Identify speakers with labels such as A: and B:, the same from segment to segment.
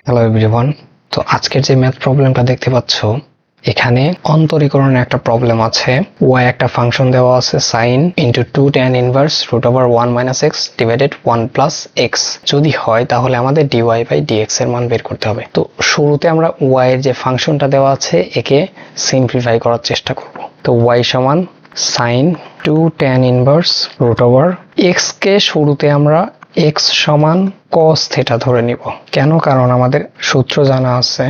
A: Hello everyone. তো আজকের যে ম্যাথ প্রবলেমটা দেখতে পাচ্ছ, এখানে অন্তরীকরণের একটা প্রবলেম আছে। y একটা ফাংশন দেওয়া আছে sin into 2 tan inverse root over 1 minus x divided 1 plus x যদি হয় তাহলে আমাদের dy বাই dx এর মান বের করতে হবে। তো শুরুতে আমরা y এর যে ফাংশনটা দেওয়া আছে একে সিম্পলিফাই করার চেষ্টা করব। তো y সমান sin 2 tan inverse root over x কে শুরুতে আমরা x সমান cos থিটা ধরে নিব। কেন? কারণ আমাদের সূত্র জানা আছে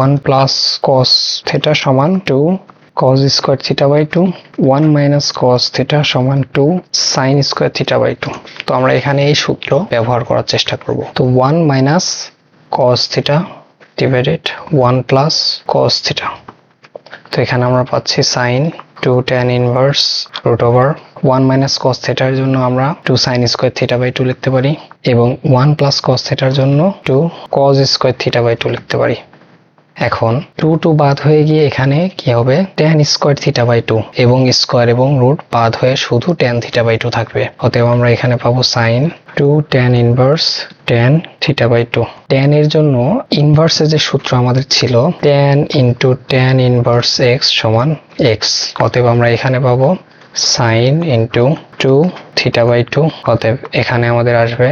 A: 1 প্লাস cos থিটা সমান 2 cos square theta by 2, 1 minus cos theta সমান 2 sin স্কয়ার থিটা বাই 2। তো আমরা এখানে এই সূত্র ব্যবহার করার চেষ্টা করব। তো 1 minus cos theta divided 1 plus cos theta. তো এখানে আমরা পাচ্ছি sin 2 tan inverse root over 1 minus cos থিটার জন্য আমরা 2 sin স্কয়ার থিটা বাই 2 লিখতে পারি এবং 1 প্লাস cos থিটার জন্য 2 cos স্কয়ার থিটা বাই 2 লিখতে পারি। এখন 2 বাদ হয়ে গিয়ে এখানে কি হবে, tan স্কয়ার থিটা বাই 2 এবং স্কয়ার এবং রুট বাদ হয়ে শুধু tan থিটা বাই 2 থাকবে। অতএব আমরা এখানে পাবো sin 2 tan inverse tan theta by 2। tan এর জন্য ইনভার্সের যে সূত্র আমাদের ছিল tan into tan inverse x সমান x। অতএব আমরা এখানে পাবো sin ইনটু 2 থিটা বাই 2। অতএব এখানে আমাদের আসবে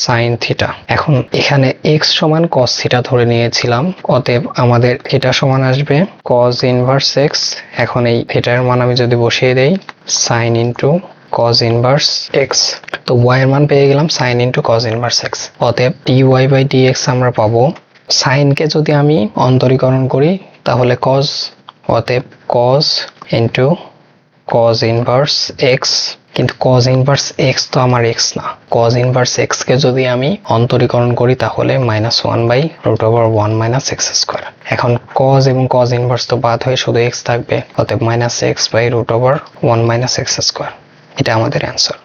A: sin থিটা। এখন এখানে x সমান cos থিটা ধরে নিয়েছিলাম, অতএব আমাদের থিটা সমান আসবে cos ইনভার্স x। এখন এই থিটার মান আমি যদি বসিয়ে দেই sin into cos inverse x, তো y এর মান পেয়ে গেলাম sin into cos inverse x। অতএব dy বাই dx আমরা পাবো, sin কে যদি আমি অন্তরীকরণ করি তাহলে cos, অতএব cos into cos inverse x। কিন্তু cos ইনভার্স x তো আমার x না, cos ইনভার্স x কে যদি আমি অন্তরীকরণ করি তাহলে -1 by root over 1 minus x square. এখন cos এবং cos ইনভার্স তো বাদ হয়ে শুধু x থাকবে, অতএব -x by root over 1 minus x square. এটা আমাদের অ্যান্সার।